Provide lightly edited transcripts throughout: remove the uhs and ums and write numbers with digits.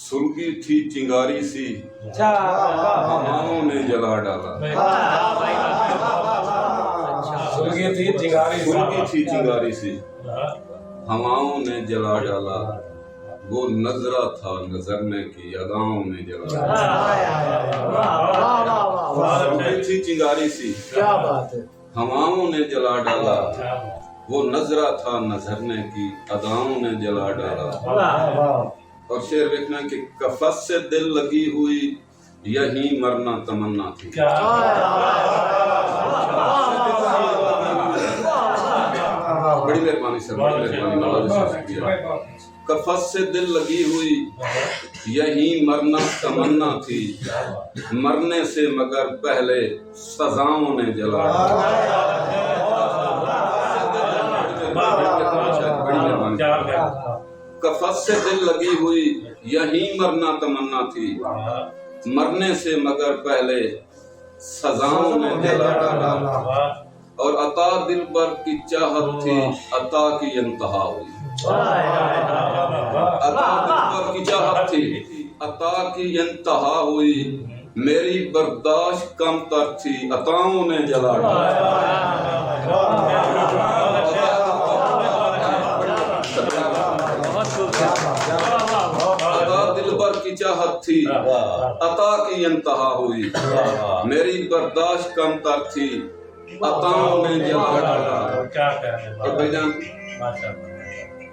सुलगी थी चिंगारी सी, हवाओं ने जला डाला। सुलगी थी चिंगारी सी, हवाओं ने जला डाला। वो नजरा था नजरने की, अदाओं ने जला डाला। सुलगी थी चिंगारी सी, क्या बात है, हवाओं ने जला डाला। वो नजरा था नजरने की, अदाओं ने जला डाला। और शेर देखना कि कफस से दिल लगी हुई, यही मरना तमन्ना थी। बड़ी मेहरबानी सर, बड़ी मेहरबानी, नवाज़ शुक्रिया। कफस से दिल लगी हुई, यही मरना तमन्ना थी। मरने से मगर पहले सजाओं ने जला डाला। कफस से दिल लगी हुई, यही मरना तमन्ना थी। मरने से मगर पहले सजाओं ने जला डाला। और अता दिल पर की चाहत थी, अता की इंतहा हुई। अता दिल पर की चाहत थी, अता की इंतहा हुई। मेरी बर्दाश्त कम तर थी, अताओं ने जला डाला। अता दिल पर की चाहत थी, अता की इंतहा हुई। मेरी बर्दाश्त कम तर थी, अताओं ने जला डाला। और भाईजान,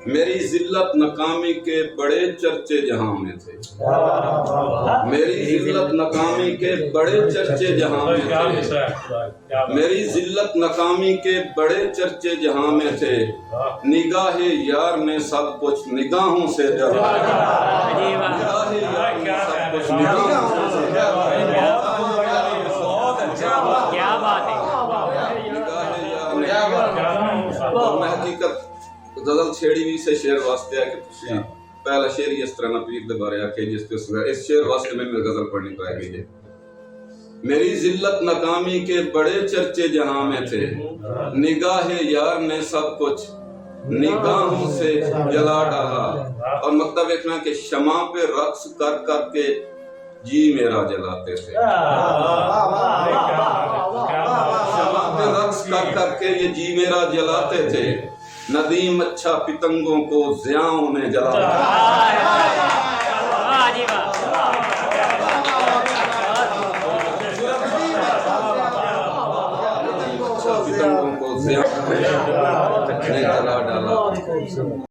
मेरी जिल्लत नकामी के बड़े चर्चे जहां में थे। मेरी जिल्लत नकामी के बड़े चर्चे जहां में थे। मेरी जिल्लत नकामी के बड़े चर्चे जहां में थे। निगाहे यार ने सब कुछ निगाहों से जला डाला। निगाहे यार ने सब कुछ निगाहों से जला डाला। क्या बात है। और मैं हकीकत गजल छेड़ी भी से शेर वास्ते है कि तुसी पहला शेर ही इस तरह ना पीर दे बारे आके जिसके इस शेर वास्ते में गजल पढ़नी पाएगी जी। मेरी जिल्लत नकामी के बड़े चर्चे जहां में थे। निगाहे यार ने सब कुछ निगाहों से जला डाला। और मकता देखना कि शमा पे रक्स कर कर के जी मेरा जलाते थे। शमा पे रक्स कर कर के ये जी मेरा जलाते थे। नदीम अच्छा पितंगों को ज़ियाओं ने जलाया। पितंगों को ज़ियाओं ने जला डाला।